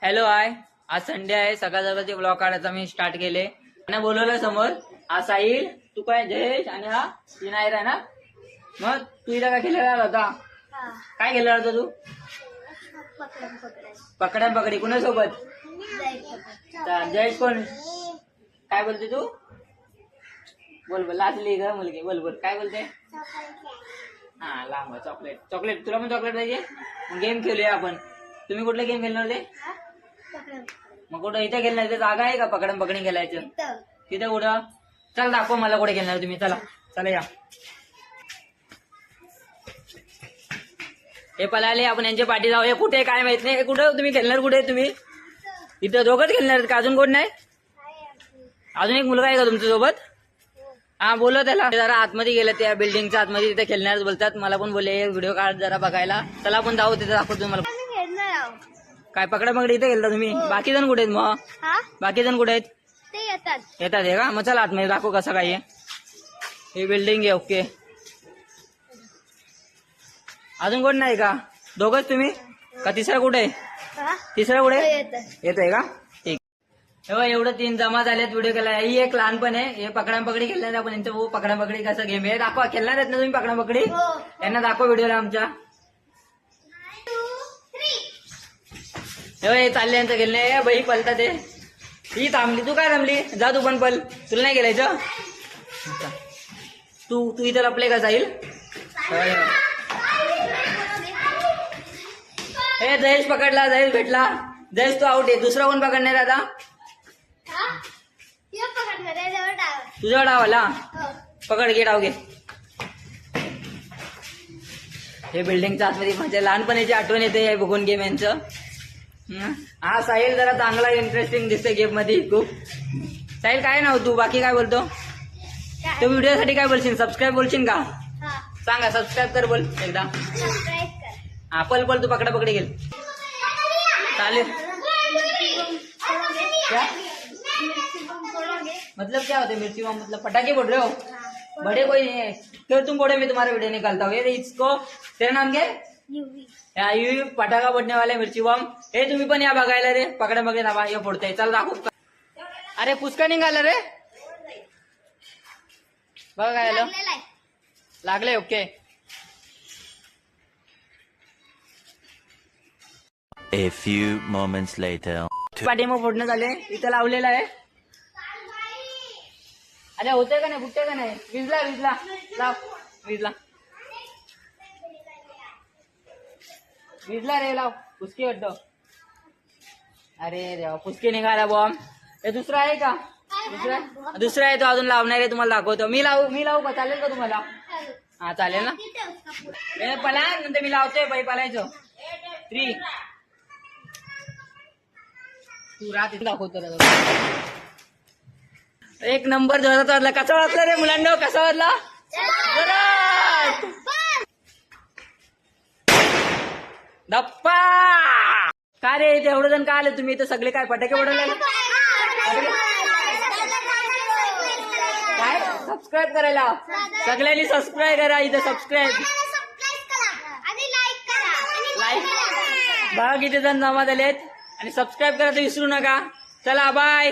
Hello hi, आज Sunday आहे. सकाळ सकाळचे ब्लॉग काढायचा मी स्टार्ट केले. आणि बोलवलं समोर हा साहिल, तू काय जयेश आणि हा विनायर आहे ना. मग तू इथं काय खेळायला आला होता? काय खेळायला होता तू? पकड्या पकडी कुणासोबत? जयेश कोण? काय बोलते तू? बोल बोल, लाजली ग मुलगी. बोल बोल, काय बोलते? हा लांब चॉकलेट. चॉकलेट तुला पण चॉकलेट पाहिजे? मग गेम खेळूया आपण. तुम्ही कुठले गेम खेळणार होते? मग कुठं इथे खेळणार? इथे जागा आहे का पकडम पकडी खेळायचं? तिथे कुठं? चल दाखव मला कुठे खेळणार तुम्ही. चला चला या. हे पळाले, आपण यांच्या पाठी जाऊया. कुठे काय माहित नाही. कुठं तुम्ही खेळणार? कुठे तुम्ही? इथं दोघंच खेळणार का? अजून कोण नाही? अजून एक मुलगा आहे का तुमच्या सोबत? हा बोलव त्याला. जरा आतमध्ये गेलं, त्या बिल्डिंगच्या आतमध्ये. तिथे खेळणार बोलतात. मला पण बोलले व्हिडिओ काढ जरा बघायला. चला आपण जाऊ, तिथे दाखवतो तुम्हाला. काय पकडा पकडी इथे खेळता तुम्ही? बाकी जण कुठे आहेत मग? बाकी जण कुठे आहेत? येतात हे का? मग चला आतमध्ये दाखव कसं काय आहे. ही बिल्डिंग आहे. ओके, अजून कोण नाही का? दोघच तुम्ही का? तिसरा कुठे आहे? तिसरा कुठे येतोय का? ठीक. एवढं 3 जमा झालेत. व्हिडिओ केला. ही एक लहानपण आहे. हे पकडा पकडी खेळणार आपण. यांचं पकडा पकडी कसं गेम आहे दाखवा. खेळणार आहेत ना तुम्ही पकडा पकडी? यांना दाखवा व्हिडिओला आमच्या. चालले यांचं खेळणे. बाई पलतात ते. ही थांबली, तू काय थांबली? जा तू पण पल. तुला नाही गेलायचं? तू तू इथं लपले का जाईल? हे जयेश पकडला. जयेश भेटला. जयेश तू आउट आहे. दुसरा कोण पकडणार आता? तुझा डाव आला. पकड घे, डाव घे. हे बिल्डिंगच्या आतमध्ये माझ्या लहानपणीची आठवण येते बघून गेम यांचं. हा साहिल जरा चांगला इंटरेस्टिंग दिसतोय गेम मध्ये खूप. साहिल काय नाव तू? बाकी काय बोलतो? तो व्हिडिओ साठी काय बोलशील? सबस्क्राईब बोलशील का? सांगा, सबस्क्राईब कर बोल एकदा. हा पल पल, तू पकडा पकडी गेल. चालेल. क्या मतलब क्या होते मिर्ची बम? मतलब पटाखे फोड़ रहे हो? बड़े कोई नहीं है. फिर तुम बोले मैं तुम्हारा वीडियो निकालता हूँ. ये इसको, तेरा नाम क्या है? युवी. पटाखा फोडणे वाले मिर्ची बम. हे तुम्ही पण या बघायला रे. पकडा पकडी नावा हे फोडताय. चल दाखव. अरे पुष्का निघाला रे. बघा काय आलं? लागले. Okay. A few moments later. पाठीमाग फोडणं झाले. इथं लावलेलं आहे. अरे होते का नाही? फुटते का नाही? विजला विजला लाव. विजला विजला रे. लाव पुसकी वाटतो. अरे देवा, पुसकी निघाला बॉम्ब. हे दुसरा आहे का? दुसरा आहे तो अजून लावणार आहे. तुम्हाला दाखवतो. मी लावू का? चालेल का तुम्हाला? हा चालेल ना. हे पला नंतर मी लावतोय. बाई पलायचं 3. तू रात दाखवतो. एक नंबर जोरात वाजला. कसा वाजला रे मुलांना? कसा वाजला? धप्पा. का रे एवढं जण का आले तुम्ही? इथं सगळे काय पटाके उडवले? काय सबस्क्राईब करायला? सगळ्यांनी सबस्क्राईब करा. इथं सबस्क्राईब लाईक बघा किती जण जमा झालेत. आणि सबस्क्राईब करायचं विसरू नका. चला बाय.